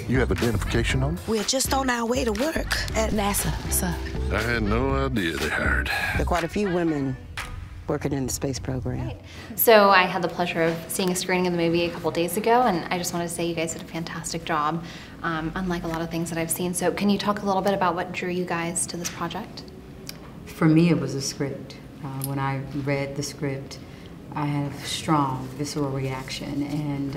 You have identification on them? We're just on our way to work at NASA, sir. I had no idea they hired. There are quite a few women working in the space program. Right. So I had the pleasure of seeing a screening of the movie a couple days ago, and I just wanted to say you guys did a fantastic job, unlike a lot of things that I've seen. So can you talk a little bit about what drew you guys to this project? For me, it was a script. When I read the script, I had a strong, visceral reaction, and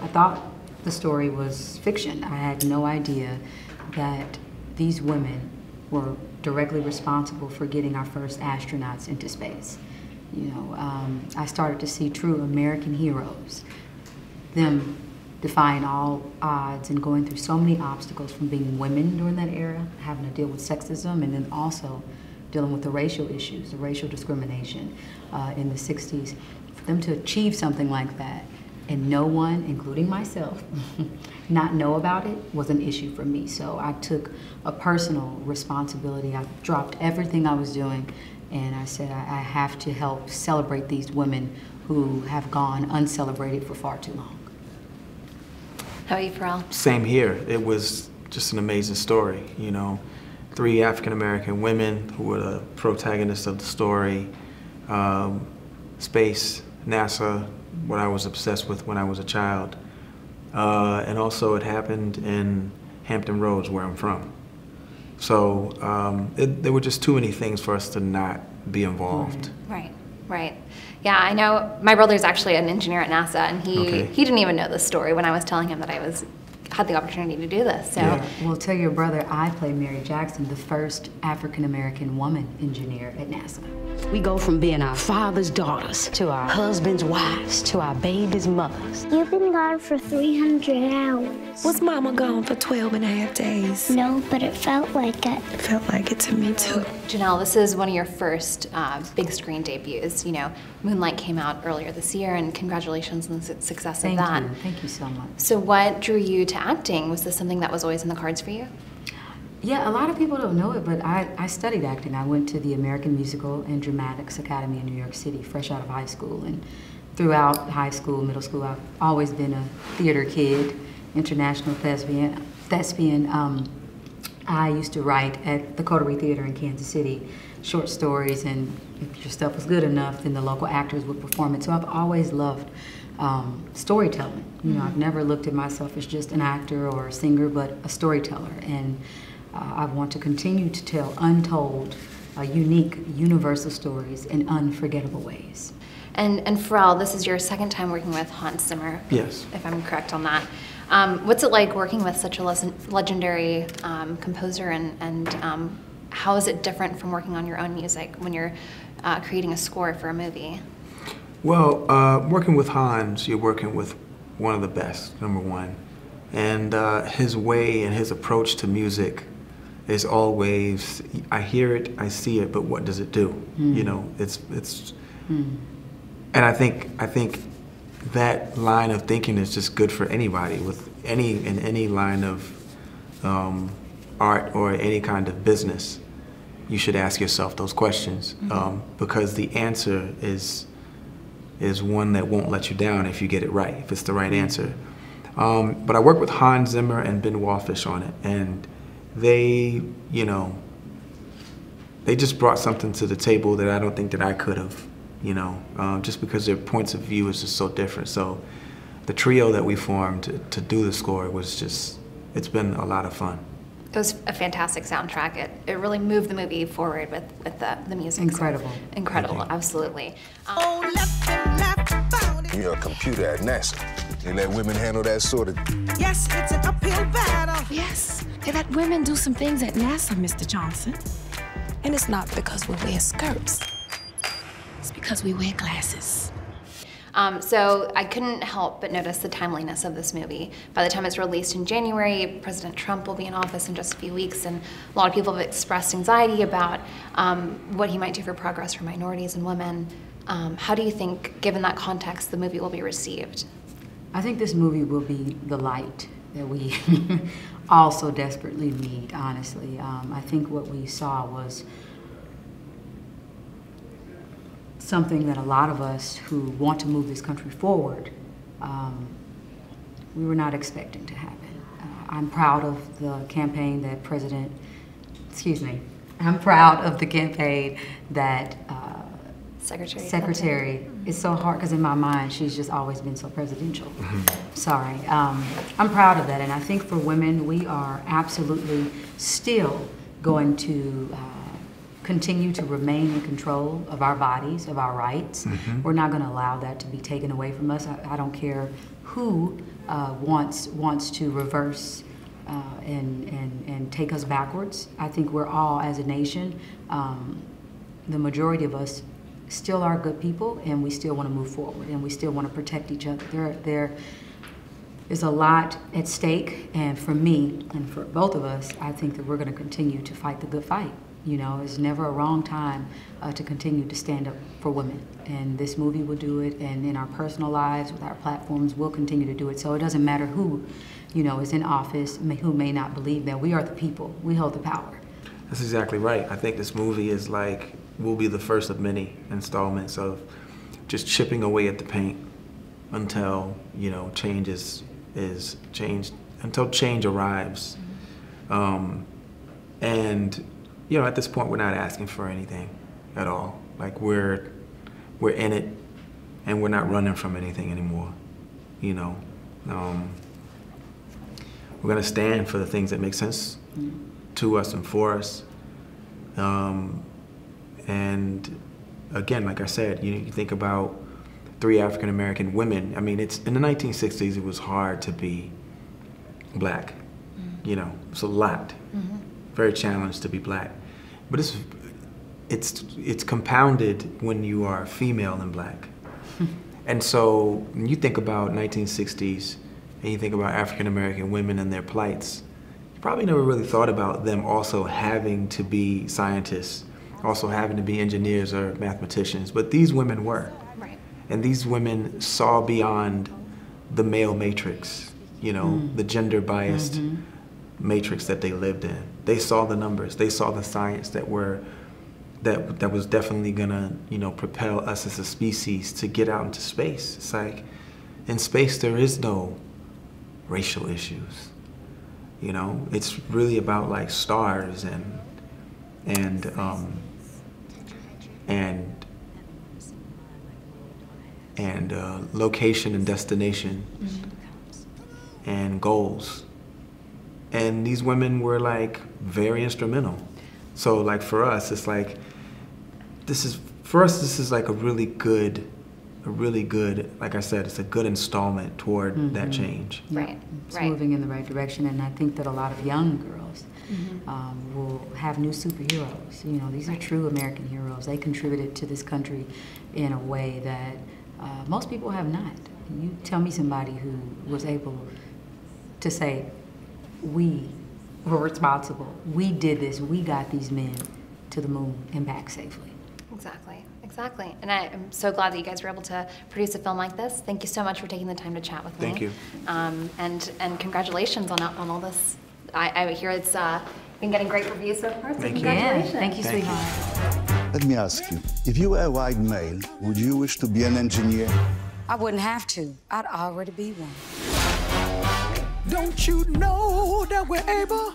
I thought the story was fiction. I had no idea that these women were directly responsible for getting our first astronauts into space. You know, I started to see true American heroes, them defying all odds and going through so many obstacles from being women during that era, having to deal with sexism, and then also dealing with the racial issues, the racial discrimination in the 60s. For them to achieve something like that and no one, including myself, not know about it was an issue for me. So I took a personal responsibility. I dropped everything I was doing and I said I have to help celebrate these women who have gone uncelebrated for far too long. How about you, Pharrell? Same here. It was just an amazing story, you know. 3 African-American women who were the protagonists of the story. Space, NASA, what I was obsessed with when I was a child. And also it happened in Hampton Roads, where I'm from. So there were just too many things for us to not be involved. Right, right. Yeah, I know my brother's actually an engineer at NASA, and he didn't even know this story when I was telling him that I had the opportunity to do this. So, yeah. Well, tell your brother I played Mary Jackson, the first African-American woman engineer at NASA. We go from being our father's daughters to our husband's wives to our baby's mothers. You've been gone for 300 hours. Was Mama gone for 12.5 days? No, but it felt like it. It felt like it to me, too. Janelle, this is one of your first big screen debuts. You know, Moonlight came out earlier this year, and congratulations on the success of that. Thank you so much. So what drew you to acting? Was this something that was always in the cards for you? Yeah, a lot of people don't know it, but I studied acting. I went to the American Musical and Dramatics Academy in New York City, fresh out of high school. And throughout high school, middle school, I've always been a theater kid, international thespian. I used to write at the Coterie Theater in Kansas City, short stories, and if your stuff was good enough, then the local actors would perform it. So I've always loved storytelling. You know, I've never looked at myself as just an actor or a singer, but a storyteller. And I want to continue to tell untold, unique, universal stories in unforgettable ways. And Pharrell, this is your second time working with Hans Zimmer. Yes. If I'm correct on that. What's it like working with such a legendary composer, and how is it different from working on your own music when you're creating a score for a movie? Well, working with Hans, you're working with one of the best, number one. And his way and his approach to music is always, I hear it, I see it, but what does it do? You know, and I think that line of thinking is just good for anybody with any line of art or any kind of business. You should ask yourself those questions because the answer is one that won't let you down if you get it right, if it's the right answer. But I worked with Hans Zimmer and Ben Wallfish on it, and they, you know, they just brought something to the table that I don't think that I could have, you know, just because their points of view is just so different. So the trio that we formed to do the score was just, it's been a lot of fun. It was a fantastic soundtrack. It really moved the movie forward with the music. Incredible. So, incredible, absolutely. You're a computer at NASA. They let women handle that sort of... Yes, it's an uphill battle. Yes, they let women do some things at NASA, Mr. Johnson. And it's not because we wear skirts. It's because we wear glasses. So I couldn't help but notice the timeliness of this movie. By the time it's released in January, President Trump will be in office in just a few weeks, and a lot of people have expressed anxiety about what he might do for progress for minorities and women. How do you think, given that context, the movie will be received? I think this movie will be the light that we all so desperately need, honestly. I think what we saw was something that a lot of us who want to move this country forward, we were not expecting to happen. I'm proud of the campaign that I'm proud of the campaign that Secretary. It's so hard because in my mind, she's just always been so presidential. Sorry. I'm proud of that, and I think for women, we are absolutely still going to continue to remain in control of our bodies, of our rights. We're not going to allow that to be taken away from us. I don't care who wants to reverse and take us backwards. I think we're all, as a nation, the majority of us still are good people, and we still want to move forward, and we still want to protect each other. There is a lot at stake, and for me, and for both of us, I think that we're going to continue to fight the good fight. You know, it's never a wrong time to continue to stand up for women, and this movie will do it, and in our personal lives, with our platforms, we'll continue to do it. So it doesn't matter who, you know, is in office, who may not believe that. We are the people. We hold the power. That's exactly right. I think this movie is like, will be the first of many installments of just chipping away at the paint until, you know, change is changed, until change arrives. And, you know, at this point, we're not asking for anything at all. Like, we're in it, and we're not running from anything anymore, you know. We're gonna stand for the things that make sense to us and for us. And again, like I said, you think about 3 African-American women. I mean, it's in the 1960s, it was hard to be black. You know, it's a lot. Very challenged to be black. But it's compounded when you are female and black. And so when you think about 1960s and you think about African-American women and their plights, you probably never really thought about them also having to be scientists, also having to be engineers or mathematicians, but these women were. Right. And these women saw beyond the male matrix, you know, the gender biased matrix that they lived in. They saw the numbers, they saw the science that was definitely gonna, you know, propel us as a species to get out into space. It's like, in space there is no racial issues. You know, it's really about like stars and location and destination and goals. And these women were like very instrumental. So like for us, it's like, this is like a really good, like I said, it's a good installment toward that change. Right, It's moving in the right direction, and I think that a lot of young girls will have new superheroes. You know, these are true American heroes. They contributed to this country in a way that most people have not. You tell me somebody who was able to say, we were responsible, we did this, we got these men to the moon and back safely. Exactly, exactly. And I'm so glad that you guys were able to produce a film like this. Thank you so much for taking the time to chat with me. Thank you. And congratulations on all this. I hear it's been getting great reviews so far, so Thank you. congratulations. Yeah, thank you, sweetheart. Let me ask you, if you were a white male, would you wish to be an engineer? I wouldn't have to. I'd already be one. Don't you know that we're able